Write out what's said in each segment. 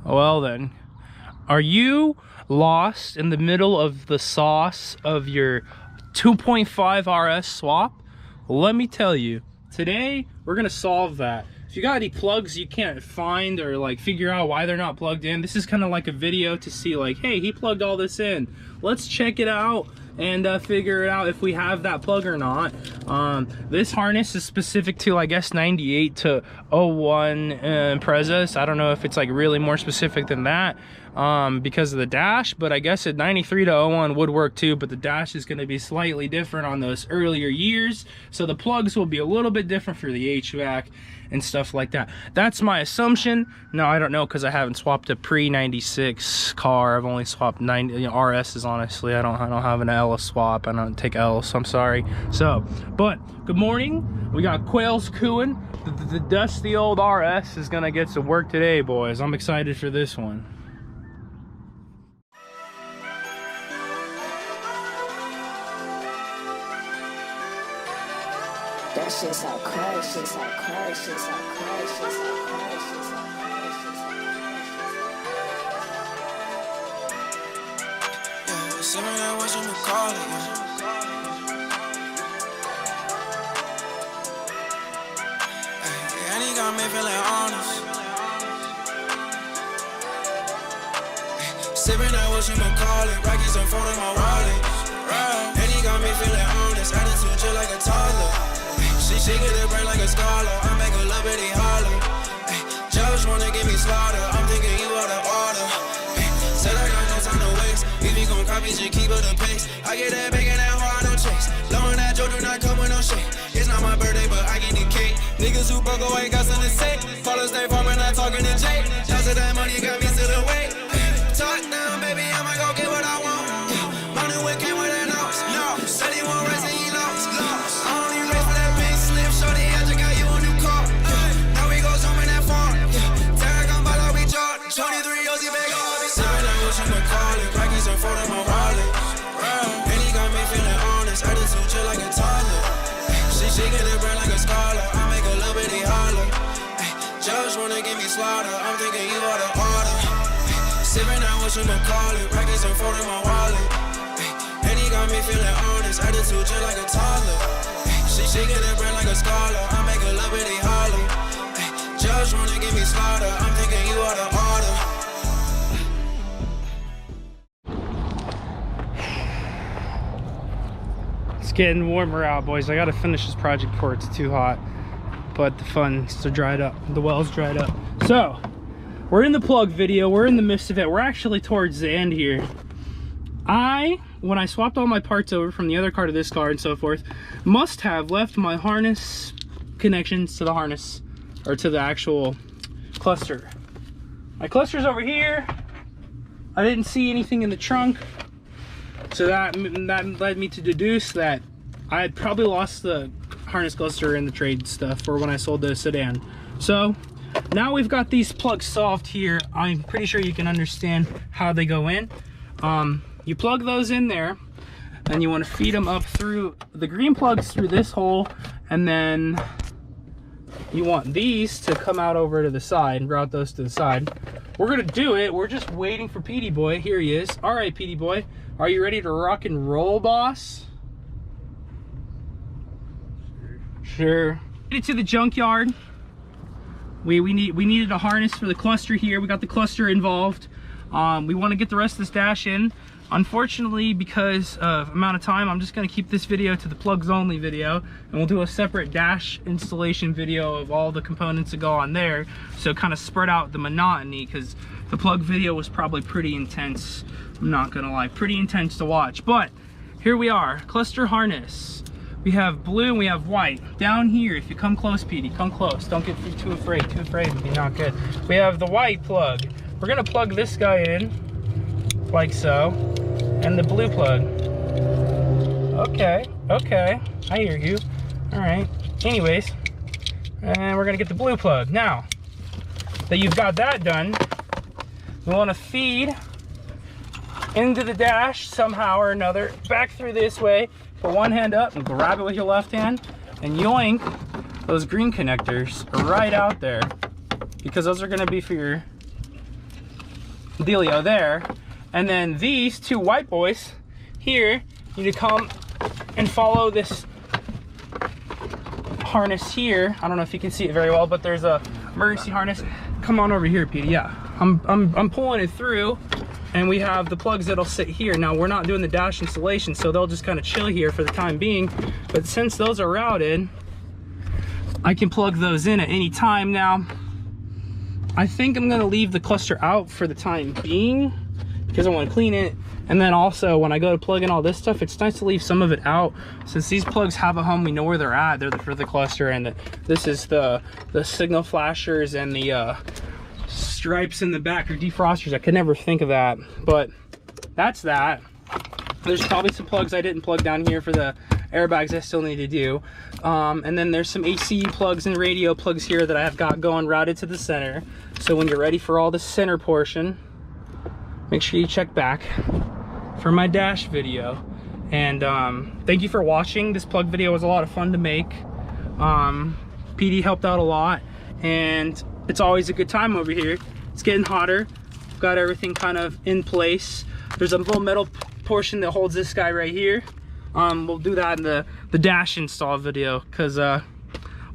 Well then, are you lost in the middle of the sauce of your 2.5 RS swap? Well, let me tell you, today we're gonna solve that. If you got any plugs you can't find or like figure out why they're not plugged in, this is kind of like a video to see like, hey, he plugged all this in. Let's check it out and figure it out if we have that plug or not. This harness is specific to, I guess, 98 to 01 Imprezas. I don't know if it's like really more specific than that because of the dash, but I guess at 93 to 01 would work too, but the dash is going to be slightly different on those earlier years, so the plugs will be a little bit different for the HVAC and stuff like that. That's my assumption. No, I don't know, because I haven't swapped a pre-96 car. I've only swapped RSs, honestly. I don't have an L swap. I don't take L's, so I'm sorry. So, but good morning. We got quails cooing. The dusty old RS is gonna get some work today, boys. I'm excited for this one. That shit's so crazy, shit's so crazy, shit's so crazy, shit's so crazy, shit's so crazy. Yeah, send me that what you call it, and he got me feeling honest. Sipping that what you call it, Rockies and folding my wallet. And he got me feeling honest, attitude just like a toddler. She get it brain like a scholar. I make a little bitty holler. Judge wanna give me slaughter. I'm thinking you out of order. Said I got no time to waste. If you gon' copy, just keep it the pace. I get that big and that hard, no chase. Blowing that Jolt, do not come with no shade. It's not my birthday, but I get the cake. Niggas who broke away got something to say. Follow stay farming, not talking to Jay. Shots of that money got me still away. Talk now, baby, I'ma go get what I want. Money with came with that nose. No, said he won't race and he lost. I only race for that big slip. Shorty, I just got you a new car. Now we go zooming that far. Tag on by we charge. 23 Ozzy bag on. Sipping that what you call it. Rockies and folding my wallet. And he got me feeling honest. Attitude just like a toddler. She get it brain like a scholar. I make a little bitty holler. Judge wanna give me slaughter. I'm thinking you out of order. Sipping that what you call it. Rockies and folding my wallet. And he got me feeling honest. Attitude just like a toddler. She get it brain like a scholar. I make a little bitty holler. Judge wanna give me slaughter. I'm thinking you out of order. It's getting warmer out, boys. I gotta finish this project before it's too hot, but the fun's dried up. The well's dried up. So we're in the plug video. We're in the midst of it. We're actually towards the end here. When I swapped all my parts over from the other car to this car and so forth, must have left my harness connections to the harness, or to the actual cluster. My cluster's over here. I didn't see anything in the trunk, so that led me to deduce that I had probably lost the harness cluster in the trade stuff for when I sold the sedan. So now we've got these plugs solved here. I'm pretty sure you can understand how they go in. You plug those in there, and you want to feed them up through the green plugs through this hole, and then you want these to come out over to the side and route those to the side. We're gonna do it. We're just waiting for PD Boy. Here he is. All right, PD Boy, are you ready to rock and roll, boss? Sure. Get it to the junkyard. We needed a harness for the cluster here. We got the cluster involved. We want to get the rest of this dash in. Unfortunately, because of amount of time, I'm just going to keep this video to the plugs only video, and we'll do a separate dash installation video of all the components that go on there, so kind of spread out the monotony, because the plug video was probably pretty intense. I'm not gonna lie, pretty intense to watch. But here we are, cluster harness. We have blue and we have white. Down here, if you come close, PD, come close. Don't get too afraid. Too afraid would be not good. We have the white plug. We're gonna plug this guy in, like so, and the blue plug. Okay, I hear you. All right, anyways, and we're gonna get the blue plug. Now that you've got that done, we wanna feed into the dash somehow or another, back through this way, put one hand up and grab it with your left hand, and yoink those green connectors right out there, because those are gonna be for your dealio there. And then these two white boys here need to come and follow this harness here. I don't know if you can see it very well, but there's a emergency harness. Come on over here, Petey. Yeah, I'm pulling it through, and we have the plugs that'll sit here. Now we're not doing the dash installation, so they'll just kind of chill here for the time being. But since those are routed, I can plug those in at any time. Now, I think I'm gonna leave the cluster out for the time being because I want to clean it. And then also when I go to plug in all this stuff, it's nice to leave some of it out. Since these plugs have a home, we know where they're at. They're for the cluster, and this is the signal flashers and the stripes in the back or defrosters. I could never think of that, but that's that. There's probably some plugs I didn't plug down here for the airbags I still need to do. And then there's some AC plugs and radio plugs here that I have got going routed to the center. So when you're ready for all the center portion, make sure you check back for my dash video. And thank you for watching. This plug video was a lot of fun to make. PD helped out a lot, and it's always a good time over here. It's getting hotter. Got everything kind of in place. There's a little metal portion that holds this guy right here. We'll do that in the dash install video, because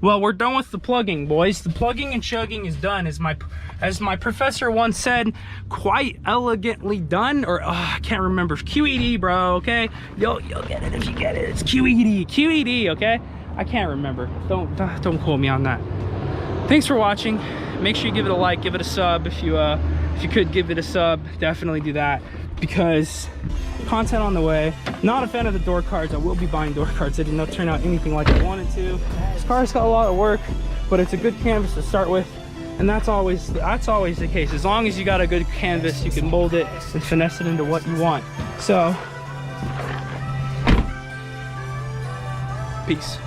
well, we're done with the plugging, boys. The plugging and chugging is done, as my professor once said, quite elegantly done. Or I can't remember. QED, bro. Okay, you'll get it if you get it. It's QED, okay? I can't remember. Don't quote me on that. Thanks for watching. Make sure you give it a like, give it a sub. If you could give it a sub, definitely do that, because content on the way. Not a fan of the door cards. I will be buying door cards. They did not turn out anything like I wanted to. This car's got a lot of work, but it's a good canvas to start with, and that's always the case. As long as you got a good canvas, you can mold it and finesse it into what you want. So, peace.